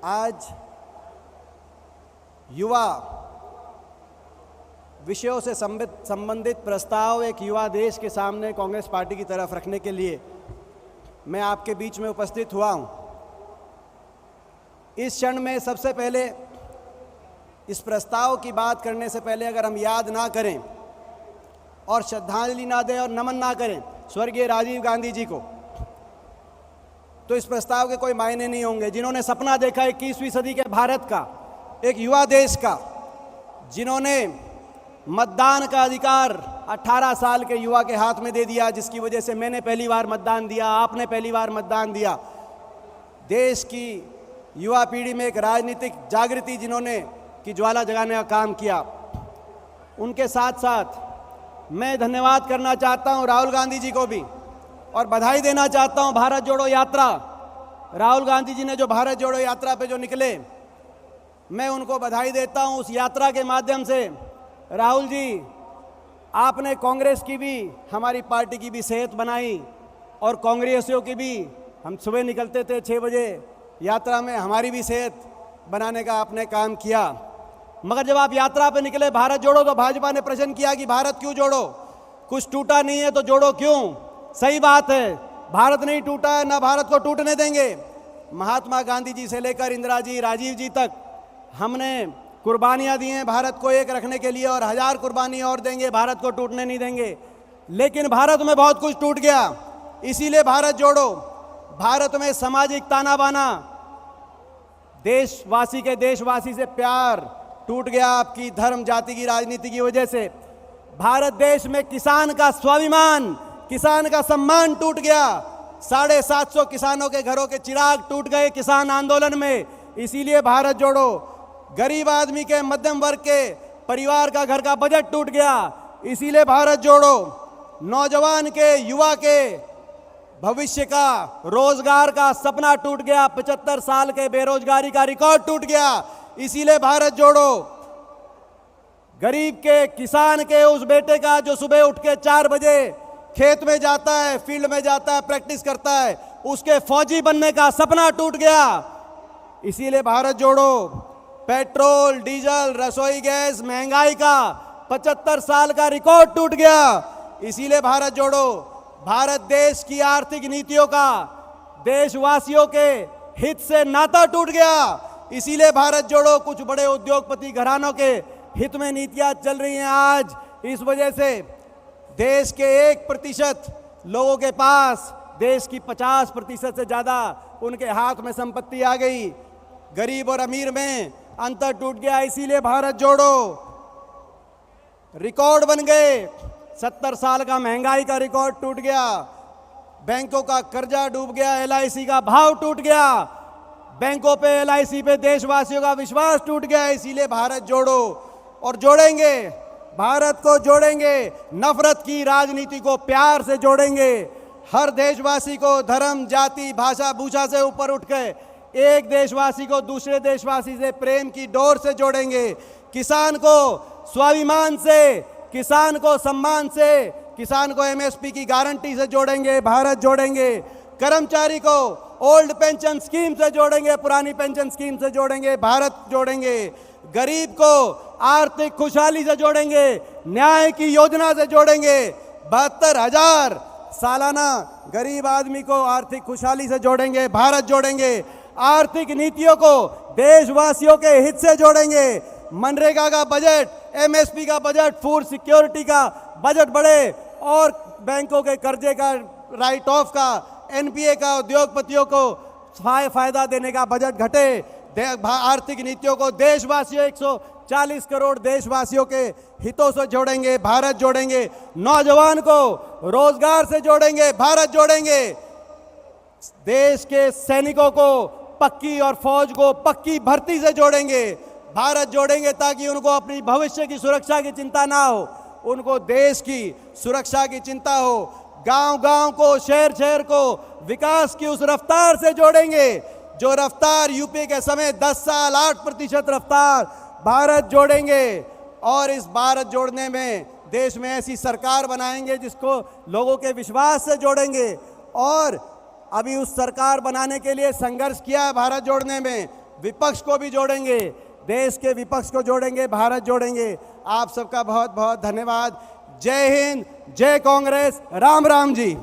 आज युवा विषयों से संबंधित प्रस्ताव एक युवा देश के सामने कांग्रेस पार्टी की तरफ रखने के लिए मैं आपके बीच में उपस्थित हुआ हूं। इस क्षण में सबसे पहले इस प्रस्ताव की बात करने से पहले अगर हम याद ना करें और श्रद्धांजलि ना दें और नमन ना करें स्वर्गीय राजीव गांधी जी को, तो इस प्रस्ताव के कोई मायने नहीं होंगे। जिन्होंने सपना देखा 21वीं सदी के भारत का, एक युवा देश का, जिन्होंने मतदान का अधिकार 18 साल के युवा के हाथ में दे दिया, जिसकी वजह से मैंने पहली बार मतदान दिया, आपने पहली बार मतदान दिया। देश की युवा पीढ़ी में एक राजनीतिक जागृति जिन्होंने की ज्वाला जगाने का काम किया, उनके साथ साथ मैं धन्यवाद करना चाहता हूं राहुल गांधी जी को भी और बधाई देना चाहता हूं। भारत जोड़ो यात्रा, राहुल गांधी जी ने जो भारत जोड़ो यात्रा पे जो निकले, मैं उनको बधाई देता हूं। उस यात्रा के माध्यम से राहुल जी, आपने कांग्रेस की भी, हमारी पार्टी की भी सेहत बनाई और कांग्रेसियों की भी। हम सुबह निकलते थे 6 बजे यात्रा में, हमारी भी सेहत बनाने का आपने काम किया। मगर जब आप यात्रा पे निकले भारत जोड़ो, तो भाजपा ने प्रश्न किया कि भारत क्यों जोड़ो, कुछ टूटा नहीं है तो जोड़ो क्यों। सही बात है, भारत नहीं टूटा है, ना भारत को टूटने देंगे। महात्मा गांधी जी से लेकर इंदिरा जी, राजीव जी तक हमने कुर्बानियां दी हैं भारत को एक रखने के लिए, और 1000 कुर्बानी और देंगे, भारत को टूटने नहीं देंगे। लेकिन भारत में बहुत कुछ टूट गया, इसीलिए भारत जोड़ो। भारत में सामाजिक ताना बाना, देशवासी के देशवासी से प्यार टूट गया आपकी धर्म जाति की राजनीति की वजह से। भारत देश में किसान का स्वाभिमान, किसान का सम्मान टूट गया। 750 किसानों के घरों के चिराग टूट गए किसान आंदोलन में, इसीलिए भारत जोड़ो। गरीब आदमी के, मध्यम वर्ग के परिवार का घर का बजट टूट गया, इसीलिए भारत जोड़ो। नौजवान के, युवा के भविष्य का, रोजगार का सपना टूट गया। 75 साल के बेरोजगारी का रिकॉर्ड टूट गया, इसीलिए भारत जोड़ो। गरीब के, किसान के उस बेटे का जो सुबह उठ के 4 बजे खेत में जाता है, फील्ड में जाता है, प्रैक्टिस करता है, उसके फौजी बनने का सपना टूट गया, इसीलिए भारत जोड़ो। पेट्रोल, डीजल, रसोई गैस महंगाई का 75 साल का रिकॉर्ड टूट गया, इसीलिए भारत जोड़ो। भारत देश की आर्थिक नीतियों का देशवासियों के हित से नाता टूट गया, इसीलिए भारत जोड़ो। कुछ बड़े उद्योगपति घरानों के हित में नीतियां चल रही हैं आज, इस वजह से देश के 1% लोगों के पास देश की 50% से ज्यादा उनके हाथ में संपत्ति आ गई। गरीब और अमीर में अंतर टूट गया, इसीलिए भारत जोड़ो। रिकॉर्ड बन गए, 70 साल का महंगाई का रिकॉर्ड टूट गया, बैंकों का कर्जा डूब गया, LIC का भाव टूट गया, बैंकों पे, LIC पे देशवासियों का विश्वास टूट गया, इसीलिए भारत जोड़ो। और जोड़ेंगे, भारत को जोड़ेंगे, नफरत की राजनीति को प्यार से जोड़ेंगे। हर देशवासी को धर्म, जाति, भाषा, भूषा से ऊपर उठ के एक देशवासी को दूसरे देशवासी से प्रेम की डोर से जोड़ेंगे। किसान को स्वाभिमान से, किसान को सम्मान से, किसान को MSP की गारंटी से जोड़ेंगे, भारत जोड़ेंगे। कर्मचारी को ओल्ड पेंशन स्कीम से जोड़ेंगे, पुरानी पेंशन स्कीम से जोड़ेंगे, भारत जोड़ेंगे। गरीब को आर्थिक खुशहाली से जोड़ेंगे, न्याय की योजना से जोड़ेंगे। 72,000 सालाना गरीब आदमी को आर्थिक खुशहाली से जोड़ेंगे, भारत जोड़ेंगे। आर्थिक नीतियों को देशवासियों के हित से जोड़ेंगे। मनरेगा का बजट, MSP का बजट, फूड सिक्योरिटी का बजट बढ़े और बैंकों के कर्जे का, राइट ऑफ का, NPA का, उद्योगपतियों को फायदा देने का बजट घटे। आर्थिक नीतियों को देशवासियों, 140 करोड़ देशवासियों के हितों से जोड़ेंगे, भारत जोड़ेंगे। नौजवान को रोजगार से जोड़ेंगे, भारत जोड़ेंगे। देश के सैनिकों को पक्की और फौज को पक्की भर्ती से जोड़ेंगे, भारत जोड़ेंगे, ताकि उनको अपनी भविष्य की सुरक्षा की चिंता ना हो, उनको देश की सुरक्षा की चिंता हो। गांव-गांव को, शहर-शहर को विकास की उस रफ्तार से जोड़ेंगे जो रफ्तार यूपी के समय 10 साल 8% रफ्तार, भारत जोड़ेंगे। और इस भारत जोड़ने में देश में ऐसी सरकार बनाएंगे जिसको लोगों के विश्वास से जोड़ेंगे। और अभी उस सरकार बनाने के लिए संघर्ष किया है भारत जोड़ने में, विपक्ष को भी जोड़ेंगे, देश के विपक्ष को जोड़ेंगे, भारत जोड़ेंगे। आप सबका बहुत बहुत धन्यवाद। जय हिंद, जय कांग्रेस, राम राम जी।